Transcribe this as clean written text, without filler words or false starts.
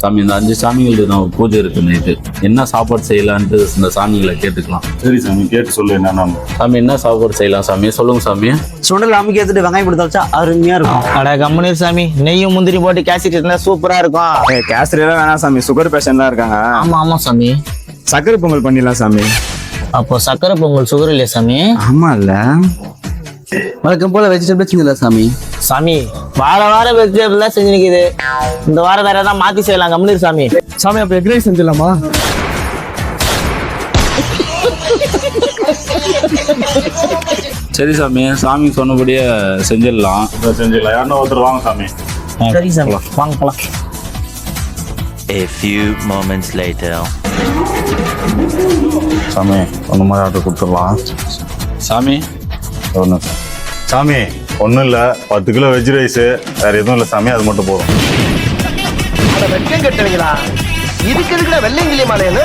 சாமி இந்த 5 சாமிகளுக்கு நம்ம பூஜை இருக்கு நைட்டு. என்ன சாப்பாடு செய்யலான்ட்டு இந்த சாமிகளை கேட்டுக்கலாம். சரி சாமி, கேட்டு சொல்லு என்னன்னா. சாமி என்ன சாப்பாடு செய்யலாம் சாமி, சொல்லுங்க சாமி. சுண்டல் அமுக்கி எடுத்துட்டு வெங்காயம் போட்டு வச்சா அருமையா இருக்கும். அட கம்முனீர் சாமி, நெய்யும் முந்திரி போட்டு கேசரி இருந்தா சூப்பரா இருக்கும். கேசரி எல்லாம் வேணாம் சாமி, சுகர் பேஷண்ட்லாம் இருக்காங்க. ஆமா ஆமா சாமி. சக்கரை பொங்கல் பண்ணிடலாம் சாமி. அப்போ சக்கரை பொங்கல் சுகர் இல்லையா சாமி? ஆமா இல்ல, வழக்கம் போல வெஜிடபிள் செஞ்சல சாமி. சாமி வாரம் வெஜிடபிள் தான் செஞ்சு நிக்குது, இந்த வாரம் வேற ஏதாவது மாத்தி செய்யலாம். கம்முனீர் சாமி. சாமி அப்ப எக் ரைஸ் செஞ்சிடலாமா? சரி சாமி, சாமி சொன்னபடியே செஞ்சிடலாம். செஞ்சிடலாம். யாருன்னா ஒருத்தர் வாங்க சாமி. சரி சாமி, வாங்க போலாம். A few moments later. சாமி ஒன்று மாதிரி ஆர்டர் கொடுத்துடலாம். சாமி ஒன்று சாமி, ஒன்றும் இல்லை, 10 கிலோ வெஜ் ரைஸு, வேற எதுவும் இல்லை சாமி, அது மட்டும் போதும். வெக்கம் கட்டுவீங்களா? இதுக்கு எதுக்குடா வெள்ளைங்கிலி மாலையன்னு